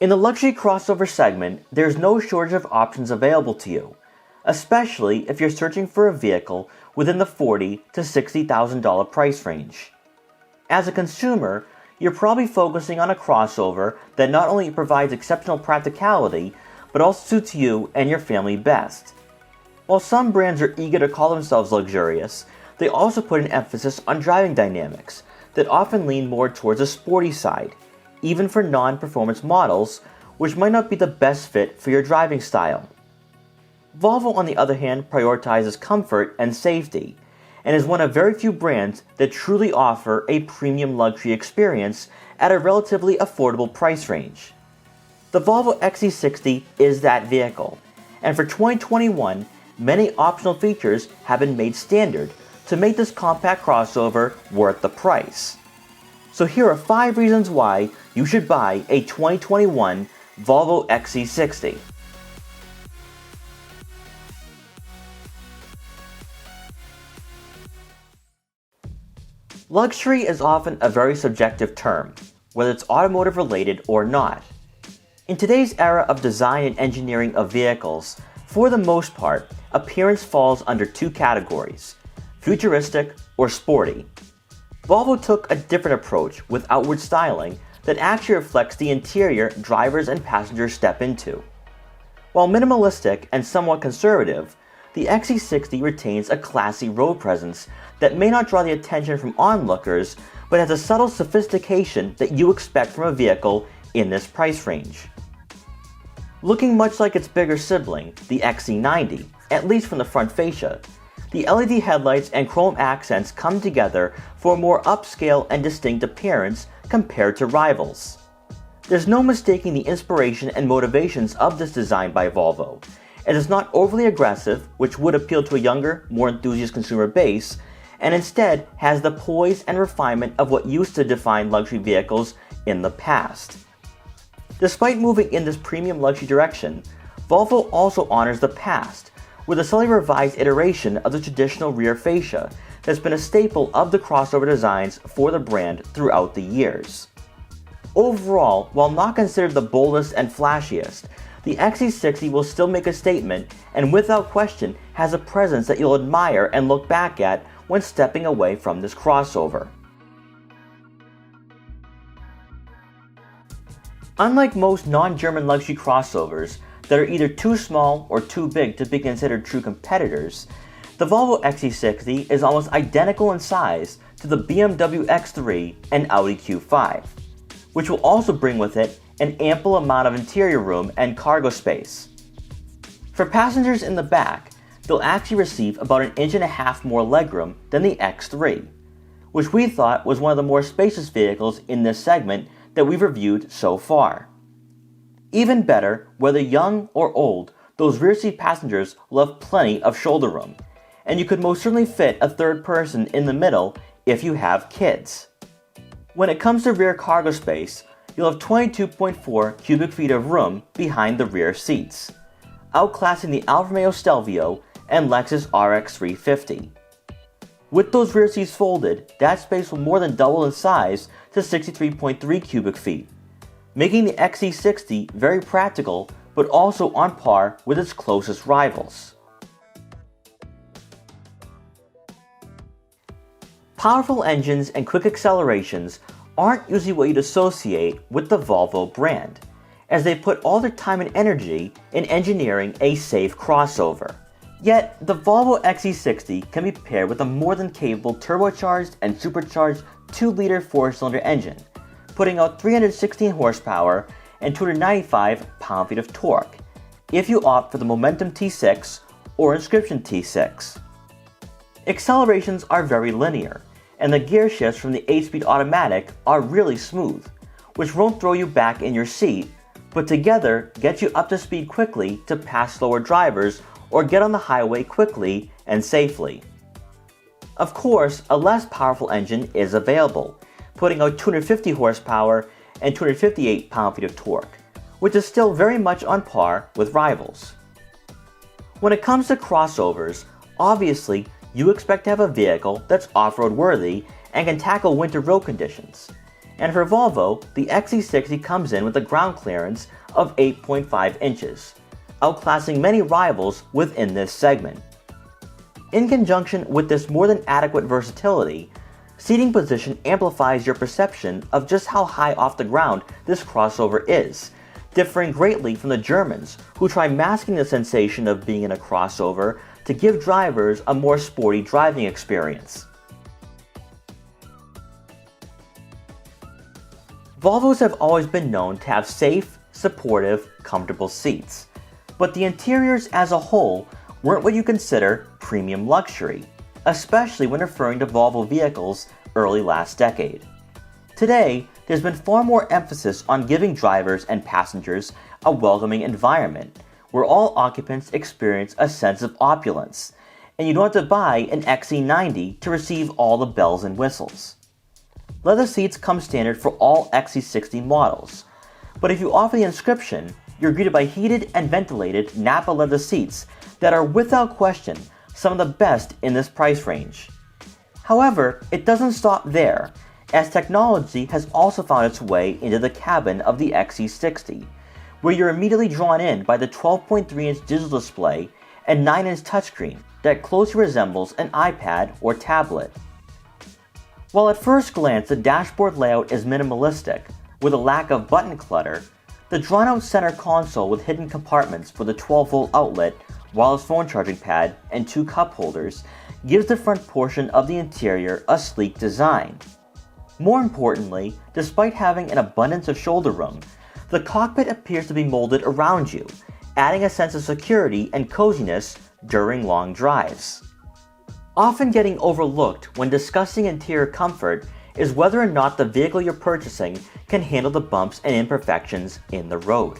In the luxury crossover segment, there's no shortage of options available to you, especially if you're searching for a vehicle within the $40,000 to $60,000 price range. As a consumer, you're probably focusing on a crossover that not only provides exceptional practicality, but also suits you and your family best. While some brands are eager to call themselves luxurious, they also put an emphasis on driving dynamics that often lean more towards a sporty side, even for non-performance models, which might not be the best fit for your driving style. Volvo, on the other hand, prioritizes comfort and safety, and is one of very few brands that truly offer a premium luxury experience at a relatively affordable price range. The Volvo XC60 is that vehicle, and for 2021, many optional features have been made standard to make this compact crossover worth the price. So here are 5 reasons why you should buy a 2021 Volvo XC60. Luxury is often a very subjective term, whether it's automotive related or not. In today's era of design and engineering of vehicles, for the most part, appearance falls under 2 categories: futuristic or sporty. Volvo took a different approach with outward styling that actually reflects the interior drivers and passengers step into. While minimalistic and somewhat conservative, the XC60 retains a classy road presence that may not draw the attention from onlookers, but has a subtle sophistication that you expect from a vehicle in this price range. Looking much like its bigger sibling, the XC90, at least from the front fascia, the LED headlights and chrome accents come together for a more upscale and distinct appearance compared to rivals. There's no mistaking the inspiration and motivations of this design by Volvo. It is not overly aggressive, which would appeal to a younger, more enthusiast consumer base, and instead has the poise and refinement of what used to define luxury vehicles in the past. Despite moving in this premium luxury direction, Volvo also honors the past, with a slightly revised iteration of the traditional rear fascia that's been a staple of the crossover designs for the brand throughout the years. Overall, while not considered the boldest and flashiest, the XC60 will still make a statement and without question has a presence that you'll admire and look back at when stepping away from this crossover. Unlike most non-German luxury crossovers that are either too small or too big to be considered true competitors, the Volvo XC60 is almost identical in size to the BMW X3 and Audi Q5, which will also bring with it an ample amount of interior room and cargo space. For passengers in the back, they'll actually receive about 1.5 inches more legroom than the X3, which we thought was one of the more spacious vehicles in this segment that we've reviewed so far. Even better, whether young or old, those rear seat passengers will have plenty of shoulder room, and you could most certainly fit a third person in the middle if you have kids. When it comes to rear cargo space, you'll have 22.4 cubic feet of room behind the rear seats, outclassing the Alfa Romeo Stelvio and Lexus RX 350. With those rear seats folded, that space will more than double in size to 63.3 cubic feet, making the XC60 very practical but also on par with its closest rivals. Powerful engines and quick accelerations aren't usually what you'd associate with the Volvo brand, as they put all their time and energy in engineering a safe crossover. Yet, the Volvo XC60 can be paired with a more than capable turbocharged and supercharged 2-liter 4-cylinder engine, putting out 316 horsepower and 295 pound-feet of torque, if you opt for the Momentum T6 or Inscription T6. Accelerations are very linear, and the gear shifts from the 8-speed automatic are really smooth, which won't throw you back in your seat, but together get you up to speed quickly to pass slower drivers or get on the highway quickly and safely. Of course, a less powerful engine is available, putting out 250 horsepower and 258 pound-feet of torque, which is still very much on par with rivals. When it comes to crossovers, obviously you expect to have a vehicle that's off-road worthy and can tackle winter road conditions. and for Volvo, the XC60 comes in with a ground clearance of 8.5 inches, outclassing many rivals within this segment. In conjunction with this more than adequate versatility, seating position amplifies your perception of just how high off the ground this crossover is, differing greatly from the Germans, who try masking the sensation of being in a crossover to give drivers a more sporty driving experience. Volvos have always been known to have safe, supportive, comfortable seats, but the interiors as a whole weren't what you consider premium luxury, especially when referring to Volvo vehicles early last decade. Today, there's been far more emphasis on giving drivers and passengers a welcoming environment, where all occupants experience a sense of opulence, and you don't have to buy an XC90 to receive all the bells and whistles. Leather seats come standard for all XC60 models, but if you offer the Inscription, you're greeted by heated and ventilated Nappa leather seats that are without question some of the best in this price range. However, it doesn't stop there, as technology has also found its way into the cabin of the XC60, where you're immediately drawn in by the 12.3-inch digital display and 9-inch touchscreen that closely resembles an iPad or tablet. While at first glance the dashboard layout is minimalistic, with a lack of button clutter, the drawn-out center console with hidden compartments for the 12-volt outlet, wireless phone charging pad, and 2 cup holders gives the front portion of the interior a sleek design. More importantly, despite having an abundance of shoulder room, the cockpit appears to be molded around you, adding a sense of security and coziness during long drives. Often getting overlooked when discussing interior comfort is whether or not the vehicle you're purchasing can handle the bumps and imperfections in the road.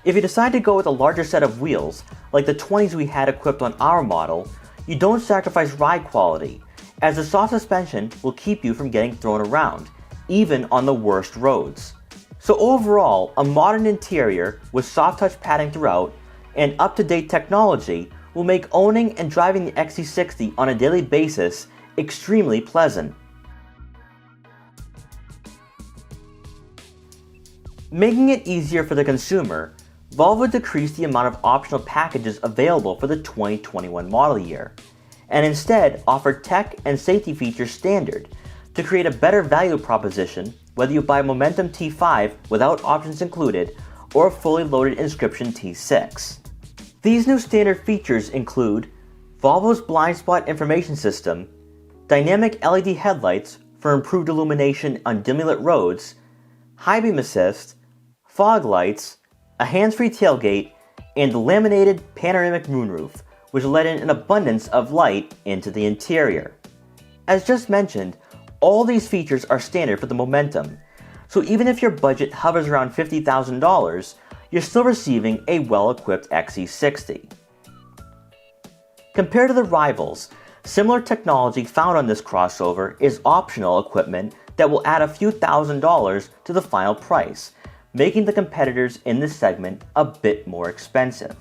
If you decide to go with a larger set of wheels, like the 20s we had equipped on our model, you don't sacrifice ride quality, as the soft suspension will keep you from getting thrown around, even on the worst roads. So overall, a modern interior with soft touch padding throughout and up-to-date technology will make owning and driving the XC60 on a daily basis extremely pleasant. Making it easier for the consumer, Volvo decreased the amount of optional packages available for the 2021 model year, and instead offered tech and safety features standard to create a better value proposition whether you buy Momentum T5 without options included or a fully loaded Inscription T6. These new standard features include Volvo's blind spot information system, dynamic LED headlights for improved illumination on dimly lit roads, high beam assist, fog lights, a hands-free tailgate, and laminated panoramic moonroof, which let in an abundance of light into the interior. As just mentioned, all these features are standard for the Momentum, so even if your budget hovers around $50,000, you're still receiving a well-equipped XC60. Compared to the rivals, similar technology found on this crossover is optional equipment that will add a few $1,000s to the final price, making the competitors in this segment a bit more expensive.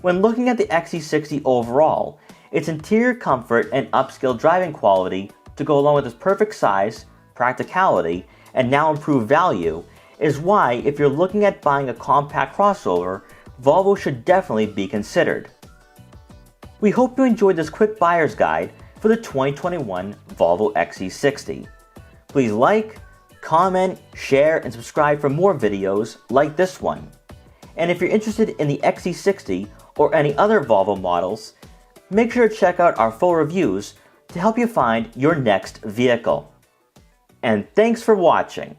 When looking at the XC60 overall, its interior comfort and upscale driving quality to go along with its perfect size, practicality, and now improved value is why, if you're looking at buying a compact crossover, Volvo should definitely be considered. We hope you enjoyed this quick buyer's guide for the 2021 Volvo XC60. Please like, comment, share, and subscribe for more videos like this one. And if you're interested in the XC60 or any other Volvo models, make sure to check out our full reviews to help you find your next vehicle. And thanks for watching.